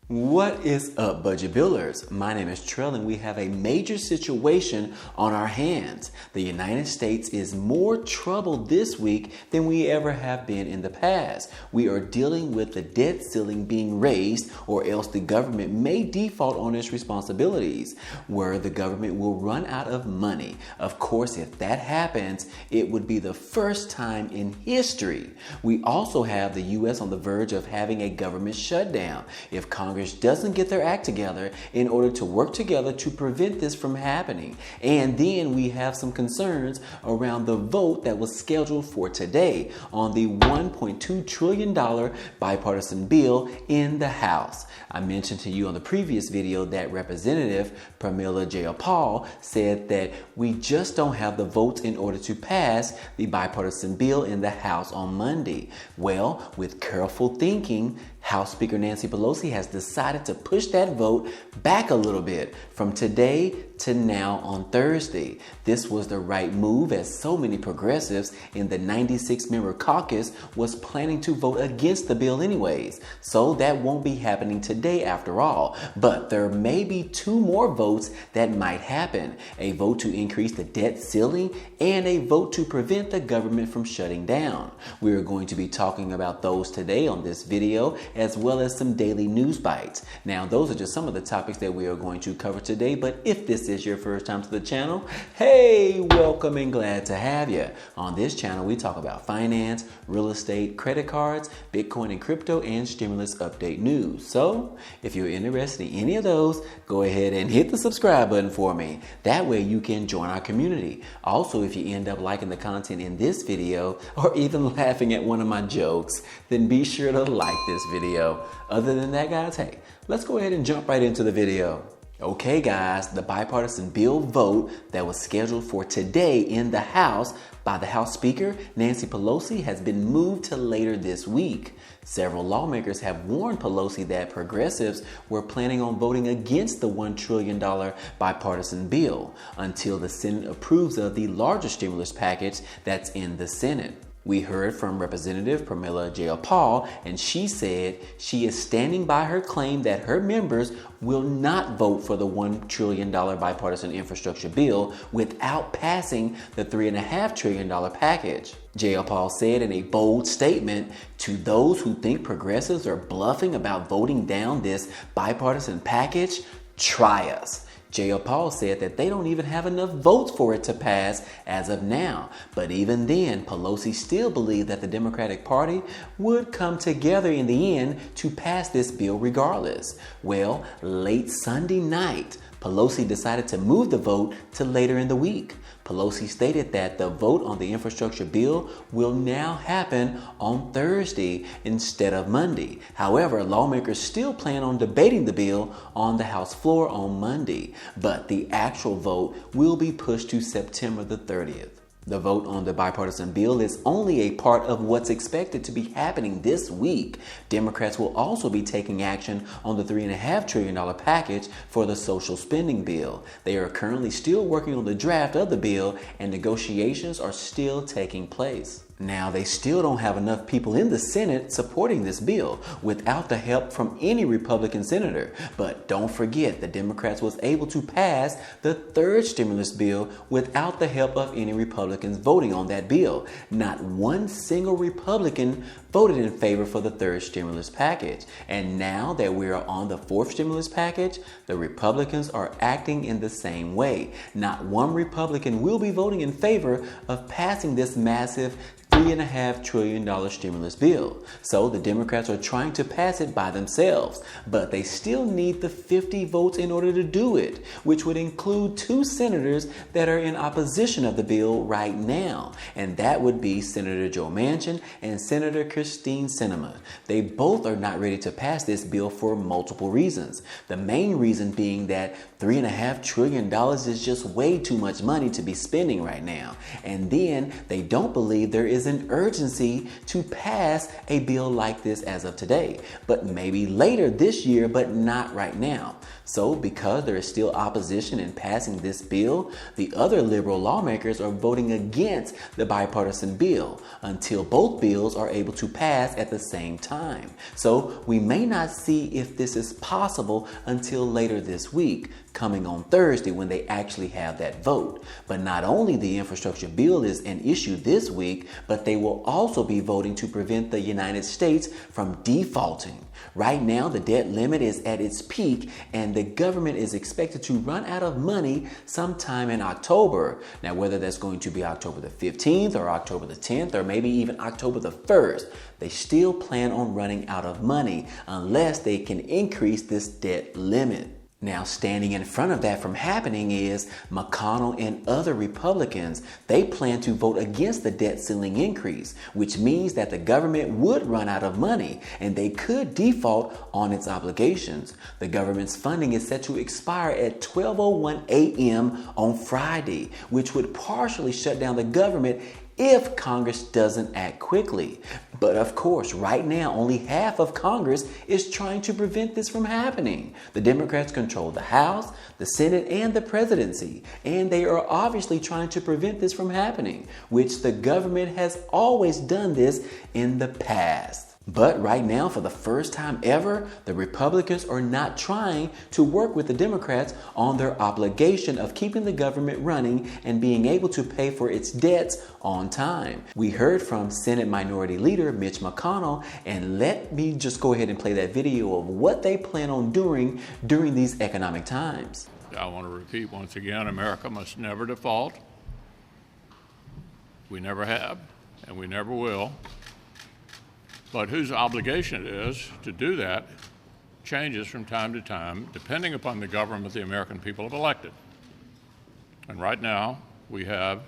What is up, budget billers? My name is Trell and we have a major situation on our hands. The United States is more troubled this week than we ever have been in the past. We are dealing with the debt ceiling being raised, or else the government may default on its responsibilities, where the government will run out of money. Of course, if that happens, it would be the first time in history. We also have the U.S. on the verge of having a government shutdown if Congress doesn't get their act together in order to work together to prevent this from happening. And then we have some concerns around the vote that was scheduled for today on the $1.2 trillion bipartisan bill in the House. I mentioned to you on the previous video that Representative Pramila Jayapal said that we just don't have the votes in order to pass the bipartisan bill in the House on Monday. Well, with careful thinking, House Speaker Nancy Pelosi has decided to push that vote back a little bit from today to now on Thursday. This was the right move, as so many progressives in the 96-member caucus was planning to vote against the bill anyways. So that won't be happening today after all. But there may be two more votes that might happen. A vote to increase the debt ceiling and a vote to prevent the government from shutting down. We are going to be talking about those today on this video, as well as some daily news bites. Now, those are just some of the topics that we are going to cover today, but if this is your first time to the channel, hey, welcome and glad to have you. On this channel, we talk about finance, real estate, credit cards, Bitcoin and crypto, and stimulus update news. So if you're interested in any of those, go ahead and hit the subscribe button for me. That way you can join our community. Also, if you end up liking the content in this video or even laughing at one of my jokes, then be sure to like this video. Other than that, guys, hey, let's go ahead and jump right into the video. Okay, guys, the bipartisan bill vote that was scheduled for today in the House by the House Speaker, Nancy Pelosi, has been moved to later this week. Several lawmakers have warned Pelosi that progressives were planning on voting against the $1 trillion bipartisan bill until the Senate approves of the larger stimulus package that's in the Senate. We heard from Representative Pramila Jayapal, and she said she is standing by her claim that her members will not vote for the $1 trillion bipartisan infrastructure bill without passing the $3.5 trillion package. Jayapal said in a bold statement, "To those who think progressives are bluffing about voting down this bipartisan package, try us." Jayapal said that they don't even have enough votes for it to pass as of now. But even then, Pelosi still believed that the Democratic Party would come together in the end to pass this bill regardless. Well, late Sunday night, Pelosi decided to move the vote to later in the week. Pelosi stated that the vote on the infrastructure bill will now happen on Thursday instead of Monday. However, lawmakers still plan on debating the bill on the House floor on Monday, but the actual vote will be pushed to September the 30th. The vote on the bipartisan bill is only a part of what's expected to be happening this week. Democrats will also be taking action on the $3.5 trillion package for the social spending bill. They are currently still working on the draft of the bill, and negotiations are still taking place. Now, they still don't have enough people in the Senate supporting this bill without the help from any Republican senator. But don't forget, the Democrats was able to pass the third stimulus bill without the help of any Republicans voting on that bill. Not one single Republican voted in favor for the third stimulus package. And now that we are on the fourth stimulus package, the Republicans are acting in the same way. Not one Republican will be voting in favor of passing this massive $3.5 trillion stimulus bill. So the Democrats are trying to pass it by themselves, but they still need the 50 votes in order to do it, which would include two senators that are in opposition of the bill right now. And that would be Senator Joe Manchin and Senator Christine Sinema. They both are not ready to pass this bill for multiple reasons. The main reason being that $3.5 trillion is just way too much money to be spending right now. And then they don't believe there is an urgency to pass a bill like this as of today, but maybe later this year, but not right now. So because there is still opposition in passing this bill, the other liberal lawmakers are voting against the bipartisan bill until both bills are able to pass at the same time. So we may not see if this is possible until later this week, coming on Thursday when they actually have that vote. But not only the infrastructure bill is an issue this week, but they will also be voting to prevent the United States from defaulting. Right now, the debt limit is at its peak and the government is expected to run out of money sometime in October. Now, whether that's going to be October the 15th or October the 10th or maybe even October the 1st, they still plan on running out of money unless they can increase this debt limit. Now, standing in front of that from happening is McConnell and other Republicans. They plan to vote against the debt ceiling increase, which means that the government would run out of money and they could default on its obligations. The government's funding is set to expire at 12:01 a.m. on Friday, which would partially shut down the government if Congress doesn't act quickly. But of course, right now, only half of Congress is trying to prevent this from happening. The Democrats control the House, the Senate, and the presidency, and they are obviously trying to prevent this from happening, which the government has always done this in the past. But right now, for the first time ever, the Republicans are not trying to work with the Democrats on their obligation of keeping the government running and being able to pay for its debts on time. We heard from Senate Minority Leader Mitch McConnell, and let me just go ahead and play that video of what they plan on doing during these economic times. I want to repeat once again, America must never default. We never have, and we never will. But whose obligation it is to do that changes from time to time, depending upon the government the American people have elected. And right now, we have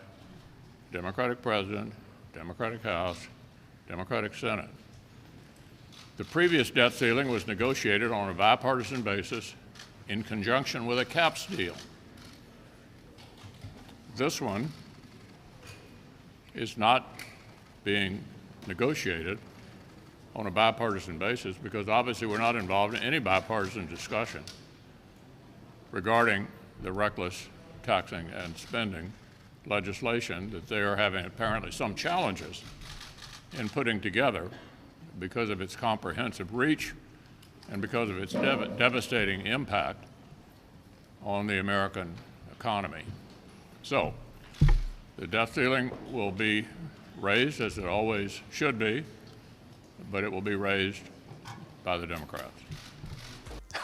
Democratic President, Democratic House, Democratic Senate. The previous debt ceiling was negotiated on a bipartisan basis in conjunction with a caps deal. This one is not being negotiated on a bipartisan basis because obviously we're not involved in any bipartisan discussion regarding the reckless taxing and spending legislation that they are having apparently some challenges in putting together because of its comprehensive reach and because of its devastating impact on the American economy. So the debt ceiling will be raised as it always should be, but it will be raised by the Democrats.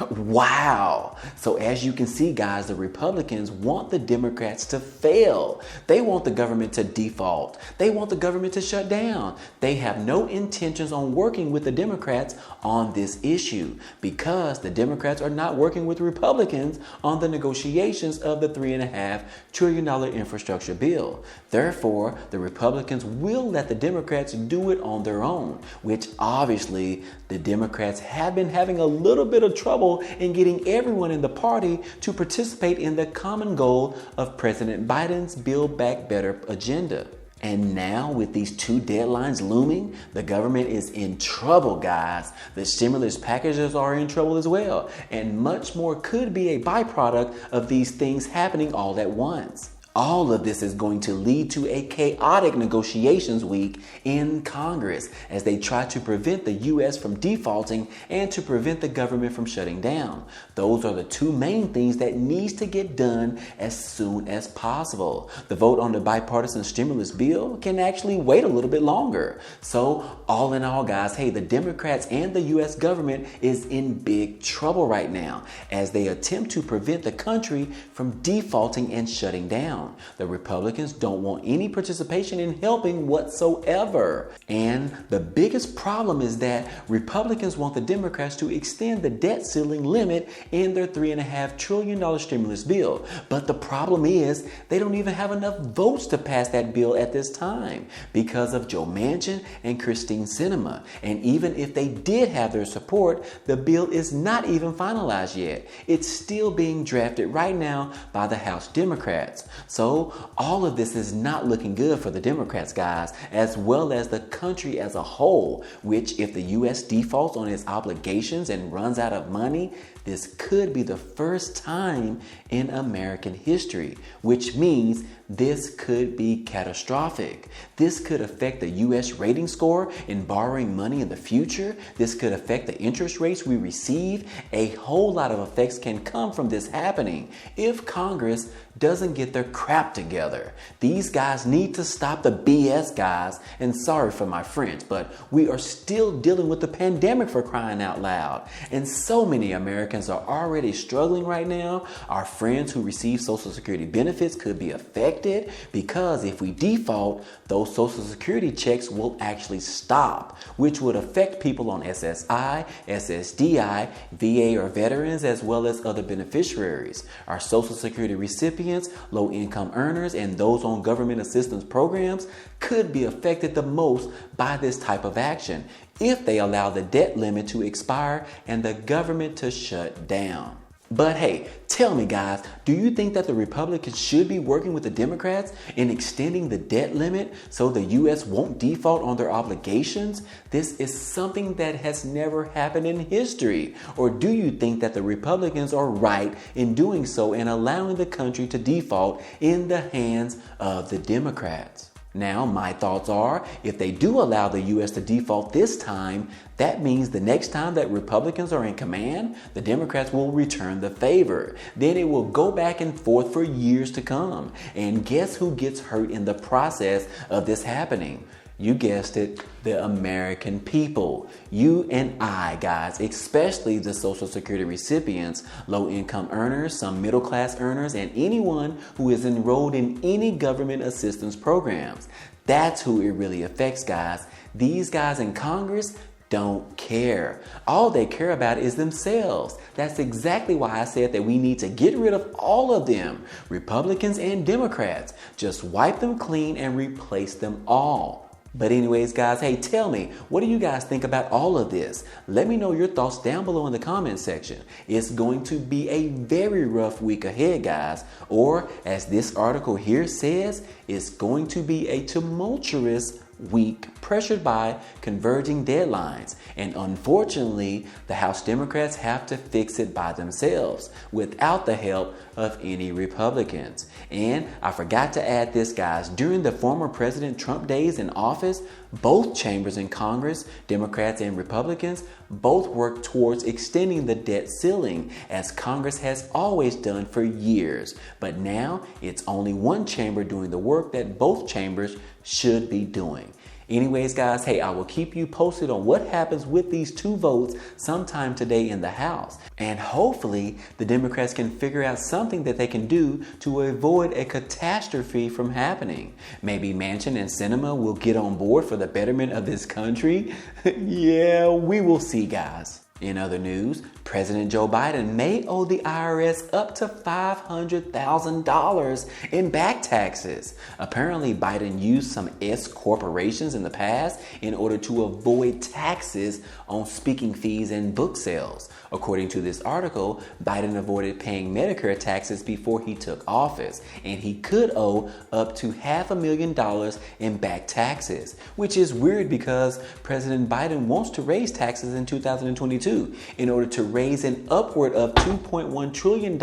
Wow. So as you can see, guys, the Republicans want the Democrats to fail. They want the government to default. They want the government to shut down. They have no intentions on working with the Democrats on this issue because the Democrats are not working with Republicans on the negotiations of the $3.5 trillion infrastructure bill. Therefore, the Republicans will let the Democrats do it on their own, which obviously the Democrats have been having a little bit of trouble in getting everyone in the party to participate in the common goal of President Biden's Build Back Better agenda. And now with these two deadlines looming, the government is in trouble, guys. The stimulus packages are in trouble as well. And much more could be a byproduct of these things happening all at once. All of this is going to lead to a chaotic negotiations week in Congress as they try to prevent the U.S. from defaulting and to prevent the government from shutting down. Those are the two main things that needs to get done as soon as possible. The vote on the bipartisan stimulus bill can actually wait a little bit longer. So all in all, guys, hey, the Democrats and the U.S. government is in big trouble right now as they attempt to prevent the country from defaulting and shutting down. The Republicans don't want any participation in helping whatsoever. And the biggest problem is that Republicans want the Democrats to extend the debt ceiling limit in their $3.5 trillion stimulus bill. But the problem is they don't even have enough votes to pass that bill at this time because of Joe Manchin and Christine Sinema. And even if they did have their support, the bill is not even finalized yet. It's still being drafted right now by the House Democrats. So all of this is not looking good for the Democrats, guys, as well as the country as a whole, which if the U.S. defaults on its obligations and runs out of money, this could be the first time in American history, which means this could be catastrophic. This could affect the U.S. rating score in borrowing money in the future. This could affect the interest rates we receive. A whole lot of effects can come from this happening if Congress doesn't get their crap together. These guys need to stop the BS, guys. And sorry for my French, but we are still dealing with the pandemic, for crying out loud. And so many Americans are already struggling right now. Our friends who receive Social Security benefits could be affected because if we default, those Social Security checks will actually stop, which would affect people on SSI, SSDI, VA or veterans, as well as other beneficiaries. Our Social Security recipients, low-income earners, and those on government assistance programs could be affected the most by this type of action if they allow the debt limit to expire and the government to shut down. But hey, tell me guys, do you think that the Republicans should be working with the Democrats in extending the debt limit so the U.S. won't default on their obligations? This is something that has never happened in history. Or do you think that the Republicans are right in doing so and allowing the country to default in the hands of the Democrats? Now, my thoughts are, if they do allow the U.S. to default this time, that means the next time that Republicans are in command, the Democrats will return the favor. Then it will go back and forth for years to come. And guess who gets hurt in the process of this happening? You guessed it, the American people. You and I, guys, especially the Social Security recipients, low-income earners, some middle-class earners, and anyone who is enrolled in any government assistance programs. That's who it really affects, guys. These guys in Congress don't care. All they care about is themselves. That's exactly why I said that we need to get rid of all of them, Republicans and Democrats. Just wipe them clean and replace them all. But anyways, guys, hey, tell me, what do you guys think about all of this? Let me know your thoughts down below in the comment section. It's going to be a very rough week ahead, guys. Or, as this article here says, it's going to be a tumultuous week pressured by converging deadlines. And unfortunately, the House Democrats have to fix it by themselves without the help of any Republicans. And I forgot to add this, guys. During the former President Trump days in office, both chambers in Congress, Democrats and Republicans, both worked towards extending the debt ceiling, as Congress has always done for years. But now it's only one chamber doing the work that both chambers should be doing. Anyways, guys, hey, I will keep you posted on what happens with these two votes sometime today in the House. And hopefully the Democrats can figure out something that they can do to avoid a catastrophe from happening. Maybe Manchin and Sinema will get on board for the betterment of this country. Yeah, we will see, guys. In other news, President Joe Biden may owe the IRS up to $500,000 in back taxes. Apparently, Biden used some S corporations in the past in order to avoid taxes on speaking fees and book sales. According to this article, Biden avoided paying Medicare taxes before he took office, and he could owe up to $500,000 in back taxes, which is weird because President Biden wants to raise taxes in 2022 in order to raise an upward of $2.1 trillion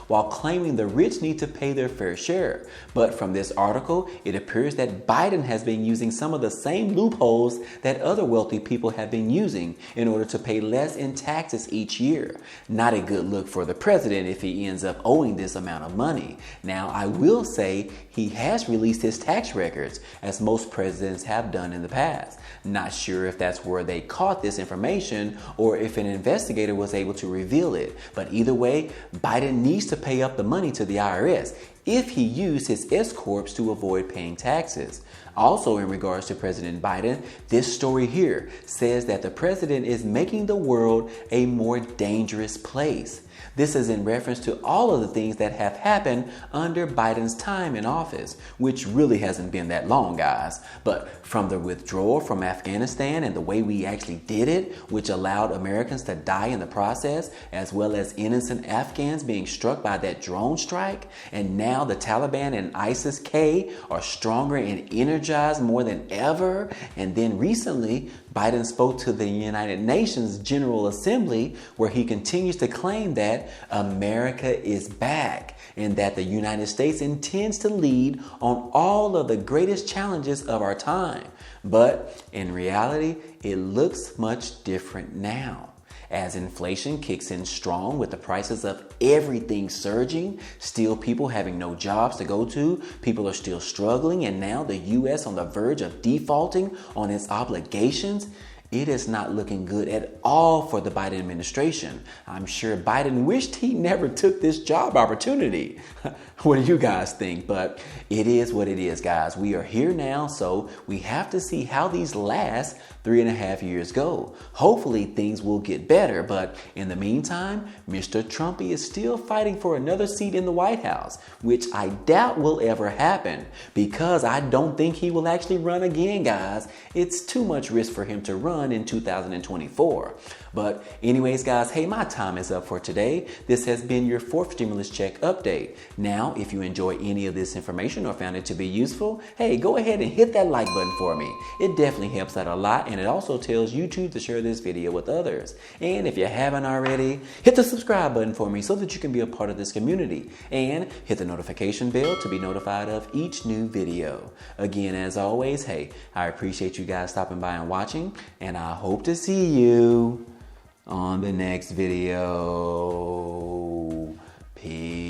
while claiming the rich need to pay their fair share. But from this article, it appears that Biden has been using some of the same loopholes that other wealthy people have been using in order to pay less in taxes each year. Not a good look for the president if he ends up owing this amount of money. Now, I will say he has released his tax records, as most presidents have done in the past. Not sure if that's where they caught this information or if an investigator was able to reveal it. But either way, Biden needs to pay up the money to the IRS if he used his S-corps to avoid paying taxes. Also, in regards to President Biden, this story here says that the president is making the world a more dangerous place. This is in reference to all of the things that have happened under Biden's time in office, which really hasn't been that long, guys. But from the withdrawal from Afghanistan and the way we actually did it, which allowed Americans to die in the process, as well as innocent Afghans being struck by that drone strike, and now now the Taliban and ISIS-K are stronger and energized more than ever. And then recently, Biden spoke to the United Nations General Assembly, where he continues to claim that America is back and that the United States intends to lead on all of the greatest challenges of our time. But in reality, it looks much different now. As inflation kicks in strong with the prices of everything surging, still people having no jobs to go to, people are still struggling, and now the U.S. on the verge of defaulting on its obligations, it is not looking good at all for the Biden administration. I'm sure Biden wished he never took this job opportunity. What do you guys think? But it is what it is, guys. We are here now, so we have to see how these last 3.5 years go. Hopefully things will get better, but in the meantime, Mr. Trumpy is still fighting for another seat in the White House, which I doubt will ever happen because I don't think he will actually run again, guys. It's too much risk for him to run in 2024. But anyways, guys, hey, my time is up for today. This has been your 4th stimulus check update. Now, if you enjoy any of this information or found it to be useful, hey, go ahead and hit that like button for me. It definitely helps out a lot, and it also tells YouTube to share this video with others. And if you haven't already, hit the subscribe button for me so that you can be a part of this community, and hit the notification bell to be notified of each new video. Again, as always, hey, I appreciate you guys stopping by and watching, and I hope to see you on the next video. Peace.